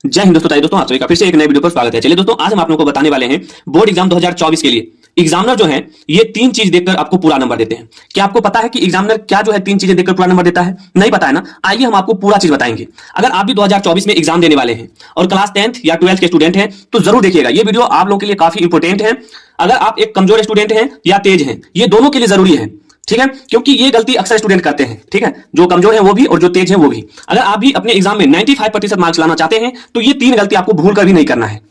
जय हिंद दोस्तों, दोस्तों आप सभी का फिर से एक नए वीडियो पर स्वागत है। चलिए दोस्तों, आज हम आप लोगों को बताने वाले हैं बोर्ड एग्जाम 2024 के लिए एग्जामिनर जो है ये तीन चीज देखकर आपको पूरा नंबर देते हैं। क्या आपको पता है कि एग्जामिनर क्या जो है तीन चीजें देखकर पूरा नंबर देता है? नहीं पता है ना? आइए हम आपको पूरा चीज बताएंगे। अगर आप भी 2024 में एग्जाम देने वाले हैं और क्लास 10th या 12th के स्टूडेंट हैं तो जरूर देखिएगा, ये वीडियो आप लोगों के लिए काफी इंपोर्टेंट है। अगर आप एक कमजोर स्टूडेंट हैं या तेज हैं, ये दोनों के लिए जरूरी है, ठीक है, क्योंकि ये गलती अक्सर स्टूडेंट करते हैं। ठीक है, जो कमजोर है वो भी और जो तेज है वो भी। अगर आप भी अपने एग्जाम में 95% मार्क्स लाना चाहते हैं तो ये तीन गलती आपको भूल कर भी नहीं करना है।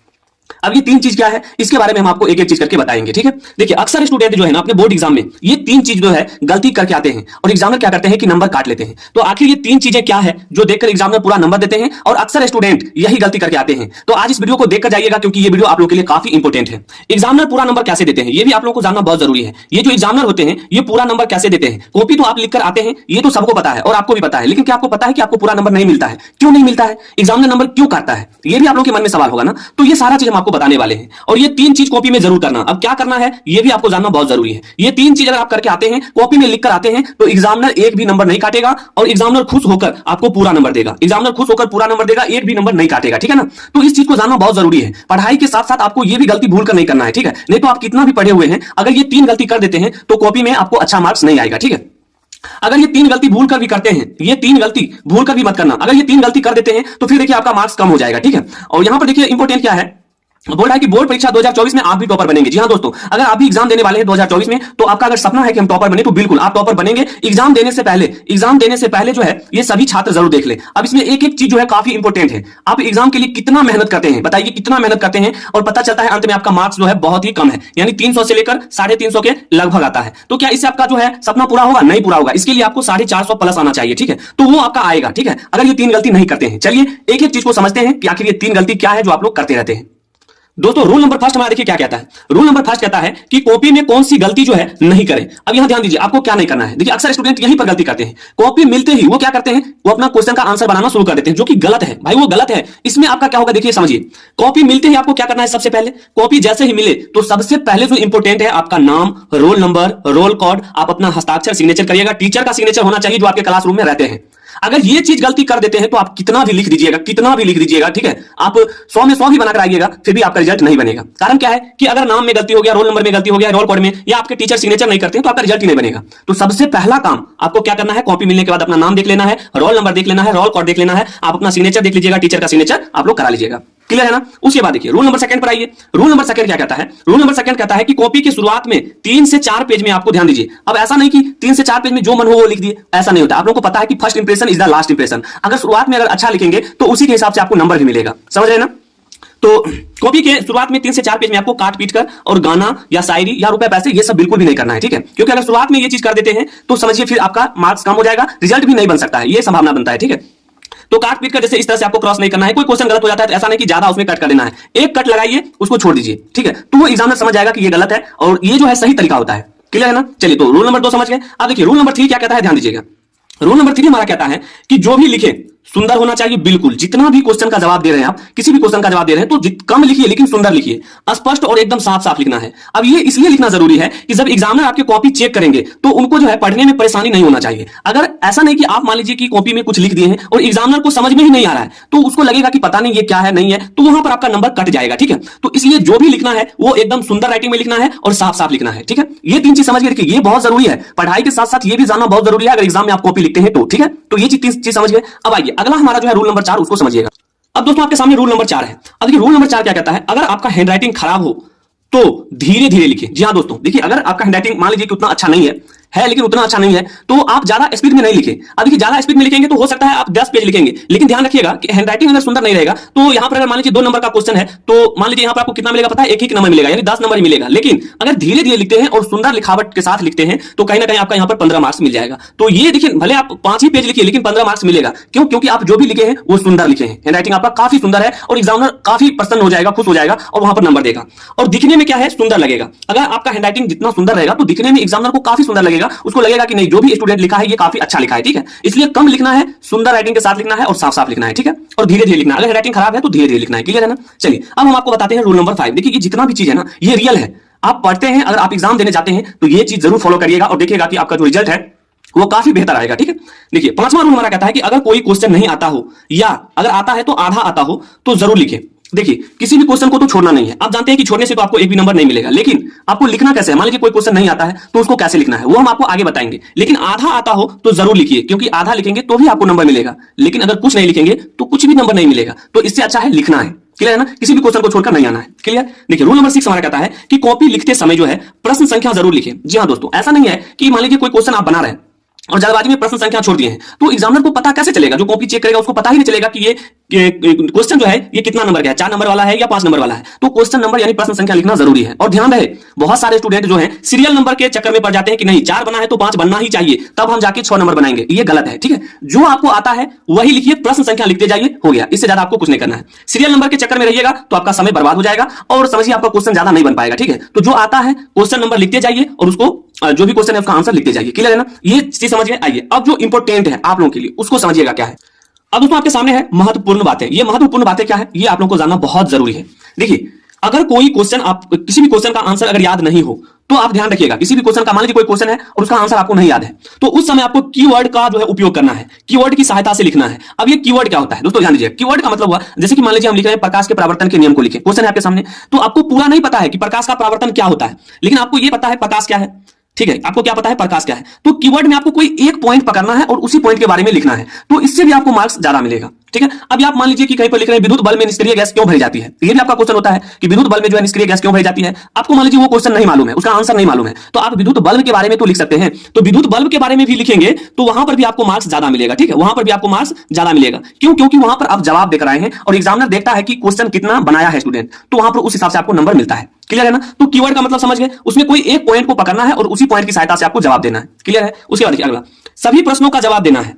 अब ये तीन चीज क्या है, इसके बारे में हम आपको एक एक चीज करके बताएंगे। ठीक है, देखिए अक्सर स्टूडेंट जो है ना अपने बोर्ड एग्जाम में ये तीन चीज जो है गलती करके आते हैं और एग्जामिनर क्या करते हैं कि नंबर काट लेते हैं। तो आखिर ये तीन चीजें क्या है जो देखकर एग्जामिनर पूरा नंबर देते हैं और अक्सर स्टूडेंट यही गलती करके आते हैं। तो आज इस वीडियो को देखकर जाइएगा क्योंकि ये वीडियो आप लोगों के लिए काफी इंपॉर्टेंट है। एग्जामिनर पूरा नंबर कैसे देते हैं ये भी आप लोगों को जानना बहुत जरूरी है। ये जो एग्जामिनर होते हैं ये पूरा नंबर कैसे देते हैं? कॉपी तो आप लिखकर आते हैं, ये तो सबको पता है और आपको भी पता है, लेकिन क्या आपको पता है कि आपको पूरा नंबर नहीं मिलता है? क्यों नहीं मिलता है? एग्जामिनर नंबर क्यों काटता है? ये भी आप लोगों के मन में सवाल होगा ना। तो ये सारा चीज हम आपको बताने वाले हैं और ये तीन चीज कॉपी में जरूर करना। अब क्या करना है ये भी आपको जानना बहुत जरूरी है। ये तीन चीज अगर आप करके आते हैं, कॉपी में लिखकर आते हैं, तो एग्जामिनर एक भी नंबर नहीं काटेगा और एग्जामिनर खुश होकर आपको पूरा नंबर देगा। एग्जामिनर खुश होकर पूरा नंबर देगा, एक भी नंबर नहीं काटेगा। ठीक है ना? तो इस चीज को जानना बहुत जरूरी है। पढ़ाई के साथ साथ आपको ये भी गलती भूल कर नहीं करना है। ठीक है, नहीं तो आप कितना भी पढ़े हुए हैं, अगर ये तीन गलती कर देते हैं तो कॉपी में आपको अच्छा मार्क्स नहीं आएगा। ठीक है, अगर ये तीन गलती भूल कर भी करते हैं, ये तीन गलती भूल कर भी मत करना। अगर ये तीन गलती कर देते हैं तो फिर देखिए आपका मार्क्स कम हो जाएगा। ठीक है, और यहां पर देखिए इंपॉर्टेंट क्या है, बोल रहा है कि बोर्ड परीक्षा 2024 में आप भी टॉपर बनेंगे। जी हां दोस्तों, अगर आप भी एग्जाम देने वाले हैं 2024 में तो आपका अगर सपना है कि हम टॉपर बने तो बिल्कुल आप टॉपर बनेंगे। एग्जाम देने से पहले जो है ये सभी छात्र जरूर देख ले। अब इसमें एक एक चीज जो है काफी इंपॉर्टेंट है। आप एग्जाम के लिए कितना मेहनत करते हैं, बताइए कितना मेहनत करते हैं, और पता चलता है अंत में आपका मार्क्स जो है बहुत ही कम है, यानी 300 से लेकर 350 के लगभग आता है। तो क्या इससे आपका जो है सपना पूरा होगा? नहीं पूरा होगा। इसके लिए आपको 450 प्लस आना चाहिए। ठीक है, तो वो आपका आएगा। ठीक है, अगर ये तीन गलती नहीं करते हैं। चलिए एक एक चीज को समझते हैं कि आखिर ये तीन गलती क्या है जो आप लोग करते रहते हैं। दोस्तों रूल नंबर फर्स्ट हमारा देखिए क्या कहता है। रूल नंबर फर्स्ट कहता है कि कॉपी में कौन सी गलती जो है नहीं करें। अब यहां ध्यान दीजिए, आपको क्या नहीं करना है। देखिए अक्सर स्टूडेंट यहीं पर गलती करते हैं, कॉपी मिलते ही वो क्या करते हैं, वो अपना क्वेश्चन का आंसर बनाना शुरू कर देते हैं, जो कि गलत है। भाई वो गलत है। इसमें आपका क्या होगा देखिए समझिए, कॉपी मिलते ही आपको क्या करना है, सबसे पहले कॉपी जैसे ही मिले तो सबसे पहले जो इंपॉर्टेंट है आपका नाम, रोल नंबर, रोल कोड, आप अपना हस्ताक्षर सिग्नेचर करिएगा। टीचर का सिग्नेचर होना चाहिए जो आपके क्लासरूम में रहते हैं। अगर ये चीज गलती कर देते हैं तो आप कितना भी लिख दीजिएगा, कितना भी लिख दीजिएगा, ठीक है, आप 100 में 100 भी बनाकर आइएगा, फिर भी आपका रिजल्ट नहीं बनेगा। कारण क्या है कि अगर नाम में गलती हो गया, रोल नंबर में गलती हो गया, रोल कोड में, या आपके टीचर सिग्नेचर नहीं करते हैं तो आपका रिजल्ट ही नहीं बनेगा। तो सबसे पहला काम आपको क्या करना है, कॉपी मिलने के बाद अपना नाम देख लेना है, रोल नंबर देख लेना है, रोल कोड देख लेना है, आप अपना सिग्नेचर देख लीजिएगा, टीचर का सिग्नेचर आप लोग करा लीजिएगा। क्लियर है ना? उसके बाद देखिए रूल नंबर सेकंड पर आइए। रूल नंबर सेकंड क्या कहता है? रूल नंबर सेकंड कहता है कि कॉपी की शुरुआत में 3 से 4 पेज में आपको ध्यान दीजिए। अब ऐसा नहीं कि 3 से 4 पेज में जो मन हो वो लिख दिए, ऐसा नहीं होता। आप लोगों को पता है कि first impression is the last impression. अगर शुरुआत में अगर अच्छा लिखेंगे तो उसी के हिसाब से आपको नंबर भी मिलेगा। समझ रहे हैं ना? तो कॉपी के शुरुआत में 3 से 4 पेज में आपको काट पीट कर और गाना या शायरी या रुपए पैसे ये सब बिल्कुल भी नहीं करना है। ठीक है, क्योंकि अगर शुरुआत में ये चीज कर देते हैं तो समझिए फिर आपका मार्क्स कम हो जाएगा, रिजल्ट भी नहीं बन सकता है, ये संभावना बनता है। ठीक है, तो काट पीट कर जैसे इस तरह से आपको क्रॉस नहीं करना है। कोई क्वेश्चन गलत हो जाता है तो ऐसा नहीं कि ज्यादा उसमें कट कर देना है, एक कट लगाइए उसको छोड़ दीजिए। ठीक है, तो वो एग्जामिनर समझ जाएगा कि ये गलत है और ये जो है सही तरीका होता है। क्लियर है ना? चलिए तो रूल नंबर 2 समझ गए। अब देखिए रूल नंबर 3 क्या कहता है, ध्यान दीजिएगा। रूल नंबर 3 हमारा कहता है कि जो भी लिखे सुंदर होना चाहिए। बिल्कुल, जितना भी क्वेश्चन का जवाब दे रहे हैं आप, किसी भी क्वेश्चन का जवाब दे रहे हैं तो कम लिखिए लेकिन सुंदर लिखिए, स्पष्ट और एकदम साफ साफ लिखना है। अब ये इसलिए लिखना जरूरी है कि जब एग्जामिनर आपकी कॉपी चेक करेंगे तो उनको जो है पढ़ने में परेशानी नहीं होना चाहिए। अगर ऐसा नहीं कि आप मान लीजिए कि कॉपी में कुछ लिख दिए हैं और एग्जामिनर को समझ में ही नहीं आ रहा है तो उसको लगेगा कि पता नहीं ये क्या है, नहीं है, तो वहां पर आपका नंबर कट जाएगा। ठीक है, तो इसलिए जो भी लिखना है वो एकदम सुंदर राइटिंग में लिखना है और साफ साफ लिखना है। ठीक है, ये तीन चीज समझ के रखिए, ये बहुत जरूरी है। पढ़ाई के साथ साथ ये भी जानना बहुत जरूरी है अगर एग्जाम में आप कॉपी लिखते हैं तो। ठीक है, तो ये चीज समझ गए। अब आइए अगला हमारा जो है रूल नंबर 4, उसको समझिएगा। अब दोस्तों आपके सामने रूल नंबर 4 है। अब देखिए रूल नंबर 4 क्या कहता है, अगर आपका हैंडराइटिंग खराब हो तो धीरे धीरे लिखिए। जी हाँ दोस्तों, देखिए अगर आपका हैंडराइटिंग मान लीजिए कि उतना अच्छा नहीं है लेकिन उतना अच्छा नहीं है तो आप ज्यादा स्पीड में नहीं लिखें। अब देखिए ज्यादा स्पीड में लिखेंगे तो हो सकता है आप 10 पेज लिखेंगे, लेकिन ध्यान रखिएगा कि हैंडराइटिंग अगर सुंदर नहीं रहेगा तो यहां पर अगर मान लीजिए 2 नंबर का क्वेश्चन है तो मान लीजिए यहां पर आपको कितना मिलेगा पता है, एक नंबर मिलेगा, यानी 10 नंबर ही मिलेगा। लेकिन अगर धीरे धीरे लिखते हैं और सुंदर लिखावट के साथ लिखते हैं तो कहीं ना कहीं आपका यहां पर 15 मार्क्स मिल जाएगा। तो ये देखिए भले आप 5 ही पेज लिखिए लेकिन 15 मार्क्स मिलेगा। क्यों? क्योंकि आप जो भी लिखे हैं वो सुंदर लिखे हैं, हैंडराइटिंग आपका काफी सुंदर है और एग्जामिनर काफी प्रसन्न हो जाएगा, खुश हो जाएगा और वहां पर नंबर देगा। और दिखने में क्या है, सुंदर लगेगा। अगर आपका हैंडराइटिंग जितना सुंदर रहेगा तो दिखने में एग्जामिनर को काफी सुंदर लगेगा, उसको लगेगा कि नहीं जो भी स्टूडेंट लिखा है ये काफी अच्छा लिखा है। ठीक है, इसलिए कम लिखना है, सुंदर राइटिंग के साथ लिखना है और साफ साफ लिखना है। ठीक है, और धीरे धीरे लिखना है। अगर राइटिंग खराब है तो धीरे धीरे लिखना है। क्लियर है ना? चलिए अब हम आपको बताते हैं रूल नंबर 5। देखिए ये जितना भी चीज है ना ये रियल है। आप पढ़ते हैं, अगर आप एग्जाम देने जाते हैं तो ये चीज जरूर फॉलो करिएगा और देखिएगा कि आपका जो रिजल्ट है वो काफी बेहतर आएगा। ठीक है, देखिए पांचवा रूल हमारा कहता है कि अगर कोई क्वेश्चन नहीं आता हो या अगर आता है तो आधा आता हो तो जरूर लिखें। देखिए किसी भी क्वेश्चन को तो छोड़ना नहीं है। आप जानते हैं कि छोड़ने से तो आपको एक भी नंबर नहीं मिलेगा, लेकिन आपको लिखना कैसे है। मान लीजिए कोई क्वेश्चन नहीं आता है तो उसको कैसे लिखना है वो हम आपको आगे बताएंगे, लेकिन आधा आता हो तो जरूर लिखिए, क्योंकि आधा लिखेंगे तो भी आपको नंबर मिलेगा, लेकिन अगर कुछ नहीं लिखेंगे तो कुछ भी नंबर नहीं मिलेगा। तो इससे अच्छा है लिखना है। क्लियर है ना, किसी भी क्वेश्चन को छोड़कर नहीं आना है। क्लियर। देखिए रूल नंबर 6 हमारा कहता है कि कॉपी लिखते समय जो है प्रश्न संख्या जरूर लिखें। जी हाँ दोस्तों, ऐसा नहीं है कि मान लीजिए कोई क्वेश्चन आप बना रहे हैं और जल्दबाजी में प्रश्न संख्या छोड़ दिए हैं, तो एग्जामिनर को पता कैसे चलेगा, जो कॉपी चेक करेगा उसको पता ही नहीं चलेगा कि ये क्वेश्चन जो है ये कितना नंबर का है, 4 नंबर वाला है या 5 नंबर वाला है। तो क्वेश्चन नंबर यानी प्रश्न संख्या लिखना जरूरी है। और ध्यान रहे, बहुत सारे स्टूडेंट जो है सीरियल नंबर के चक्कर में पड़ जाते हैं कि नहीं 4 बना है तो 5 बनना ही चाहिए, तब हम जाके 6 नंबर बनाएंगे। ये गलत है। ठीक है, जो आपको आता है वही लिखिए, प्रश्न संख्या लिखते जाइए, हो गया। इससे ज्यादा आपको कुछ नहीं करना है। सीरियल नंबर के चक्कर में रहिएगा तो आपका समय बर्बाद हो जाएगा और समझिए आपका क्वेश्चन ज्यादा नहीं बन पाएगा। ठीक है, तो जो आता है क्वेश्चन नंबर लिखते जाइए और उसको जो भी क्वेश्चन है उसका आंसर लिखते जाइए। क्लियर है ना, ये चीज समझ गए। आइए अब जो इंपॉर्टेंट है आप लोगों के लिए उसको समझिएगा क्या है। अब दोस्तों आपके सामने है महत्वपूर्ण बातें। ये महत्वपूर्ण बातें क्या है ये आप लोगों को जानना बहुत जरूरी है। देखिए अगर कोई क्वेश्चन आप किसी भी क्वेश्चन का आंसर अगर याद नहीं हो तो आप ध्यान रखिएगा, किसी भी क्वेश्चन का मान लीजिए कोई क्वेश्चन है और उसका आंसर आपको नहीं याद है तो उस समय आपको कीवर्ड का जो है उपयोग करना है, कीवर्ड की सहायता से लिखना है। अब ये कीवर्ड क्या होता है दोस्तों, ध्यान दीजिए। कीवर्ड का मतलब हुआ जैसे कि मान लीजिए हम लिख रहे हैं प्रकाश के परावर्तन के नियम को लिखें, क्वेश्चन है आपके सामने, तो आपको पूरा नहीं पता है कि प्रकाश का परावर्तन क्या होता है, लेकिन आपको ये पता है प्रकाश क्या है। ठीक है, आपको क्या पता है प्रकाश क्या है, तो कीवर्ड में आपको कोई एक पॉइंट पकड़ना है और उसी पॉइंट के बारे में लिखना है, तो इससे भी आपको मार्क्स ज्यादा मिलेगा। ठीक है, अब आप मान लीजिए कि कहीं पर लिख रहे हैं विद्युत बल्ब में निष्क्रिय गैस क्यों भरी जाती है, ये भी आपका क्वेश्चन होता है कि विद्युत बल्ब में जो है निष्क्रिय गैस क्यों भरी जाती है। आपको मान लीजिए वो क्वेश्चन नहीं मालूम है, उसका आंसर नहीं मालूम है, तो आप विद्युत बल्ब के बारे में तो लिख सकते हैं, तो विद्युत बल्ब के बारे में भी लिखेंगे तो वहां पर भी आपको मार्क्स ज्यादा मिलेगा। ठीक है, वहां पर भी आपको मार्क्स ज्यादा मिलेगा। क्यों, क्योंकि वहां पर आप जवाब देकर आए हैं और एग्जामिनर देखता है कि क्वेश्चन कितना बनाया है स्टूडेंट, तो वहां पर उस हिसाब से आपको नंबर मिलता है। क्लियर है ना, तो कीवर्ड का मतलब समझ गए, उसमें कोई एक पॉइंट को पकड़ना है और उसी पॉइंट की सहायता से आपको जवाब देना है। क्लियर है, उसके बाद देखिए अगला, सभी प्रश्नों का जवाब देना है,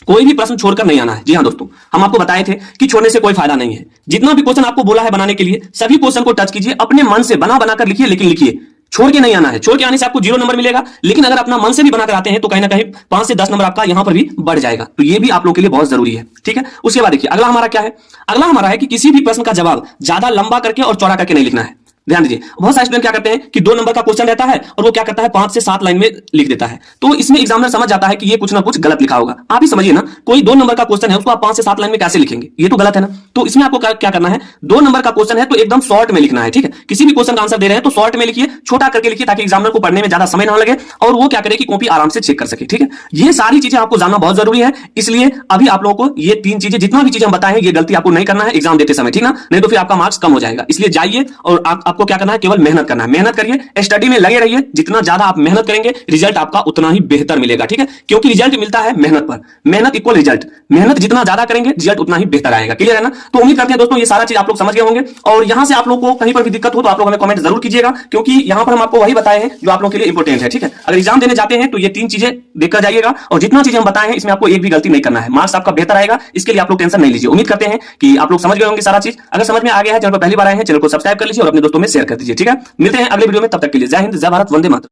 कोई भी प्रश्न छोड़कर नहीं आना है। जी हाँ दोस्तों, हम आपको बताए थे कि छोड़ने से कोई फायदा नहीं है। जितना भी क्वेश्चन आपको बोला है बनाने के लिए सभी क्वेश्चन को टच कीजिए, अपने मन से बना बनाकर लिखिए, लेकिन लिखिए, छोड़ के नहीं आना है। छोड़ के आने से आपको 0 नंबर मिलेगा, लेकिन अगर अपना मन से भी बनाकर आते हैं तो कहीं ना कहीं 5 से 10 नंबर आपका यहां पर भी बढ़ जाएगा। तो ये भी आप लोगों के लिए बहुत जरूरी है। ठीक है, उसके बाद देखिए अगला हमारा क्या है, अगला हमारा है कि किसी भी प्रश्न का जवाब ज्यादा लंबा करके और चौड़ा करके नहीं लिखना है। ध्यान दीजिए, बहुत सारे स्टूडेंट क्या करते हैं कि 2 नंबर का क्वेश्चन रहता है और वो क्या करता है 5 से 7 लाइन में लिख देता है, तो इसमें एग्जामिनर समझ जाता है कि ये कुछ ना कुछ गलत लिखा होगा। आप ही समझिए ना, कोई 2 नंबर का क्वेश्चन है उसको आप 5 से 7 लाइन में कैसे लिखेंगे, ये तो गलत है ना। तो इसमें आपको क्या करना है, 2 नंबर का क्वेश्चन है तो एकदम शॉर्ट में लिखना है। ठीक है, किसी भी क्वेश्चन का आंसर दे रहे हैं तो शॉर्ट में लिखिए, छोटा करके लिखिए, ताकि एग्जामिनर को पढ़ने में ज्यादा समय ना लगे और वो क्या करे कि कॉपी आराम से चेक कर सके। ठीक है, ये सारी चीजें आपको जानना बहुत जरूरी है, इसलिए अभी आप लोगों को ये 3 चीजें, जितना भी चीजें हम बताए हैं, ये गलती आपको नहीं करना है एग्जाम देते समय। ठीक ना, नहीं तो फिर आपका मार्क्स कम हो जाएगा। इसलिए जाइए और आपको क्या करना है, केवल मेहनत करना है, मेहनत करिए, स्टडी में लगे रहिए। जितना ज्यादा आप मेहनत करेंगे रिजल्ट आपका उतना ही बेहतर मिलेगा। ठीक है, क्योंकि रिजल्ट मिलता है मेहनत पर, मेहनत इक्वल रिजल्ट, मेहनत जितना ज्यादा करेंगे रिजल्ट उतना ही बेहतर आएगा। क्लियर है ना, तो उम्मीद करते हैं दोस्तों ये सारा चीज आप लोग समझ गए होंगे। और यहां से आप लोग को कहीं पर भी दिक्कत हो तो आप लोग हमें कमेंट जरूर कीजिएगा, क्योंकि यहां पर हम आपको वही बताए हैं जो आप लोग के लिए इंपॉर्टेंट है। ठीक है, अगर एग्जाम देने जाते हैं तो ये 3 चीजें देखकर जाइएगा और जितना चीजें हम बताए हैं इसमें आपको एक भी गलती नहीं करना है, मार्क्स आपका बेहतर आएगा। इसके लिए आप लोग टेंशन नहीं लीजिए। उम्मीद करते हैं कि आप लोग समझ गए होंगे सारा चीज। अगर समझ में आ गया है, चैनल पर पहली बार आए हैं, चैनल को सब्सक्राइब कर लीजिए और अपने दोस्तों में शेयर कर दीजिए। ठीक है, मिलते हैं अगले वीडियो में, तब तक के लिए जय हिंद, जय भारत, वंदे मातरम।